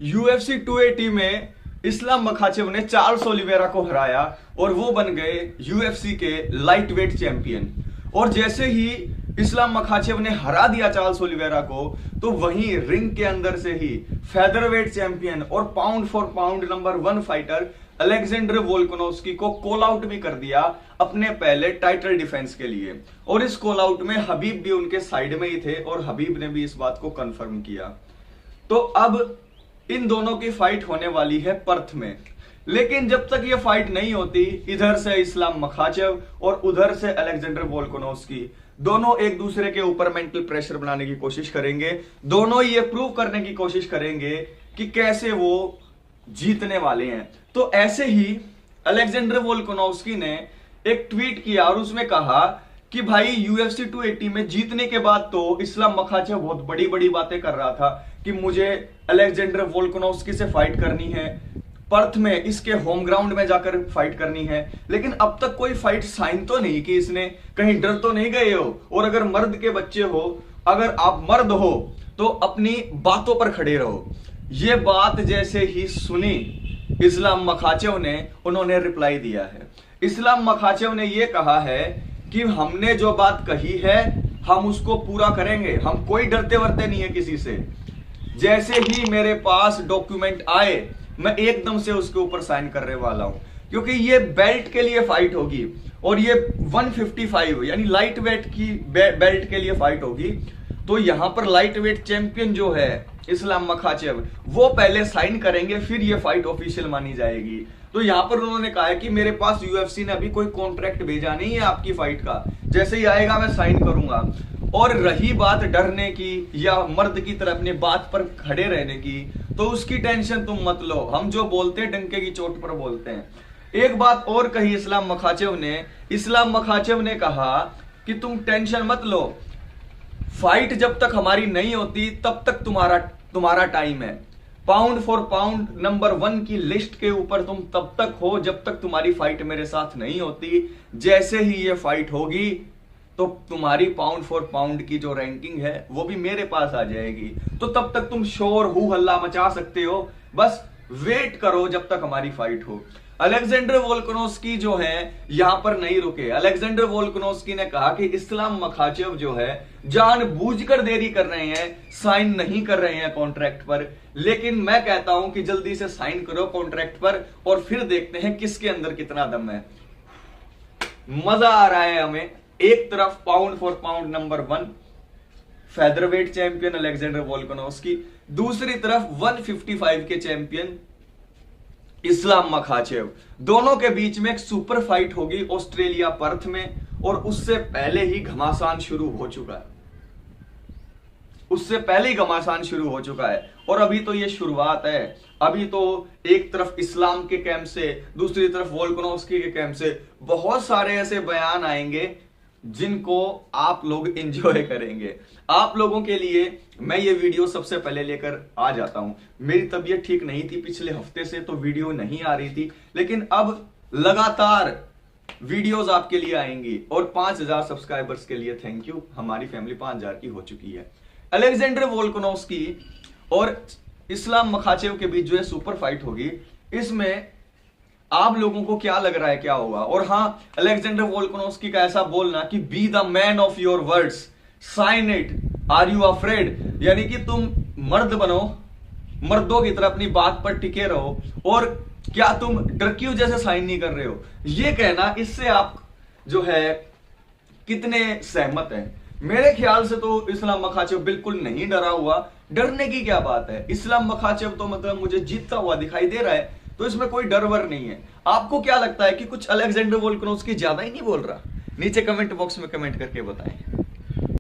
UFC 280 में Islam Makhachev ने Charles Oliveira को हराया और वो बन गए UFC के लाइट वेट चैंपियन। और जैसे ही इस्लाम मखाचेव ने हरा दिया चार्ल्स ओलिवेरा को, तो वहीं रिंग के अंदर से ही फेदरवेट चैंपियन और pound for pound number 1 fighter Alexander Volkanovski को कॉल आउट भी कर दिया अपने पहले टाइटल डिफेंस के लिए। और इस कॉल आउट में हबीब भी उनके साइड में ही थे और हबीब ने भी इस बात को कंफर्म किया। तो अब इन दोनों की फाइट होने वाली है पर्थ में। लेकिन जब तक ये फाइट नहीं होती, इधर से इस्लाम मखाचेव और उधर से अलेक्जेंडर वोल्कानोव्स्की दोनों एक दूसरे के ऊपर मेंटल प्रेशर बनाने की कोशिश करेंगे। दोनों ये प्रूव करने की कोशिश करेंगे कि कैसे वो जीतने वाले हैं। तो ऐसे ही अलेक्जेंडर वोल्कानोव्स्की ने एक ट्वीट किया और उसमें कहा कि भाई UFC 280 में जीतने के बाद तो इस्लाम मखाचेव बहुत बड़ी बड़ी बातें कर रहा था कि मुझे अलेक्जेंडर वोल्कानोव्स्की से फाइट करनी है, पर्थ में इसके होम ग्राउंड में जाकर फाइट करनी है। लेकिन अब तक कोई फाइट साइन तो नहीं कि इसने, कहीं डर तो नहीं गए हो। और अगर मर्द के बच्चे हो, अगर आप मर्द हो तो अपनी बातों पर खड़े रहो। ये बात जैसे ही सुनी इस्लाम मखाचेव ने, उन्होंने रिप्लाई दिया है। इस्लाम मखाचेव ने यह कहा है कि हमने जो बात कही है हम उसको पूरा करेंगे, हम कोई डरते वरते नहीं है किसी से। जैसे ही मेरे पास डॉक्यूमेंट आए मैं एकदम से उसके ऊपर साइन करने वाला हूं, क्योंकि ये बेल्ट के लिए फाइट होगी और ये 155 यानी लाइट वेट की बेल्ट के लिए फाइट होगी। तो यहां पर लाइट वेट चैंपियन जो है इस्लाम मखाचेव, वो पहले साइन करेंगे, फिर ये फाइट ऑफिशियल मानी जाएगी। तो यहां पर उन्होंने कहा है कि मेरे पास UFC ने अभी कोई कॉन्ट्रैक्ट भेजा नहीं है आपकी फाइट का, जैसे ही आएगा मैं साइन करूंगा। और रही बात डरने की या मर्द की तरह अपने बात पर खड़े रहने की, तो उसकी टेंशन तुम मत लो, हम जो बोलते हैं डंके की चोट पर बोलते हैं। एक बात और कही इस्लाम मखाचेव ने कहा कि तुम टेंशन मत लो, फाइट जब तक हमारी नहीं होती तब तक तुम्हारा टाइम है। पाउंड फॉर पाउंड नंबर 1 की लिस्ट के ऊपर तुम तब तक हो जब तक तुम्हारी फाइट मेरे साथ नहीं होती। जैसे ही ये फाइट होगी तो तुम्हारी पाउंड फॉर पाउंड की जो रैंकिंग है वो भी मेरे पास आ जाएगी। तो तब तक तुम शोर हू हल्ला मचा सकते हो, बस वेट करो जब तक हमारी फाइट हो। अलेक्जेंडर वोल्कानोव्स्की जो है यहां पर नहीं रुके। अलेक्जेंडर वोल्कानोव्स्की ने कहा कि इस्लाम मखाचेव जो है जानबूझकर देरी कर रहे हैं, साइन नहीं कर रहे हैं कॉन्ट्रैक्ट पर। लेकिन मैं कहता हूं कि जल्दी से साइन करो कॉन्ट्रैक्ट पर और फिर देखते हैं किसके अंदर कितना दम है। मजा आ रहा है हमें। एक तरफ pound for pound number 1 featherweight champion Alexander Volkanovski, दूसरी तरफ 155 के चैंपियन इस्लाम मखाचेव। दोनों के बीच में एक सुपर फाइट होगी ऑस्ट्रेलिया पर्थ में, और उससे पहले ही घमासान शुरू हो चुका है। और अभी तो ये शुरुआत है। अभी तो एक तरफ इस्लाम के कैंप से, दूसरी तरफ वोल्कानोव्स्की के कैंप से बहुत सारे ऐसे बयान आएंगे जिनको आप लोग एंजॉय करेंगे। आप लोगों के लिए मैं ये वीडियो सबसे पहले लेकर आ जाता हूं। मेरी तबीयत ठीक नहीं थी पिछले हफ्ते से, तो वीडियो नहीं आ रही थी, लेकिन अब लगातार वीडियोस आपके लिए आएंगी। और 5000 सब्सक्राइबर्स के लिए थैंक यू। हमारी फैमिली 5000 की हो चुकी है। अलेक्जेंडर वोल्कानोव्स्की और इस्लाम मखाचेव के बीच जो है सुपर फाइट होगी, इसमें आप लोगों को क्या लग रहा है क्या होगा? और हां, अलेक्जेंडर वोल्कानोव्स्की का ऐसा बोलना कि be the man of your words, sign it, are you afraid, यानी कि तुम मर्द बनो, मर्दों की तरह अपनी बात पर टिके रहो, और क्या तुम डर क्यों जैसे साइन नहीं कर रहे हो? ये कहना, इससे आप जो है कितने सहमत हैं? मेरे ख्याल से तो इस्लाम मखाचेव बिल्कुल नहीं डरा हुआ। डरने की क्या बात है? इस्लाम मखाचेव तो मतलब मुझे जीतता हुआ दिखाई दे रहा है, तो इसमें कोई डर वर नहीं है। आपको क्या लगता है कि कुछ अलेक्जेंडर वोल्कानोव्स्की ज्यादा ही नहीं बोल रहा? नीचे कमेंट बॉक्स में कमेंट करके बताएं।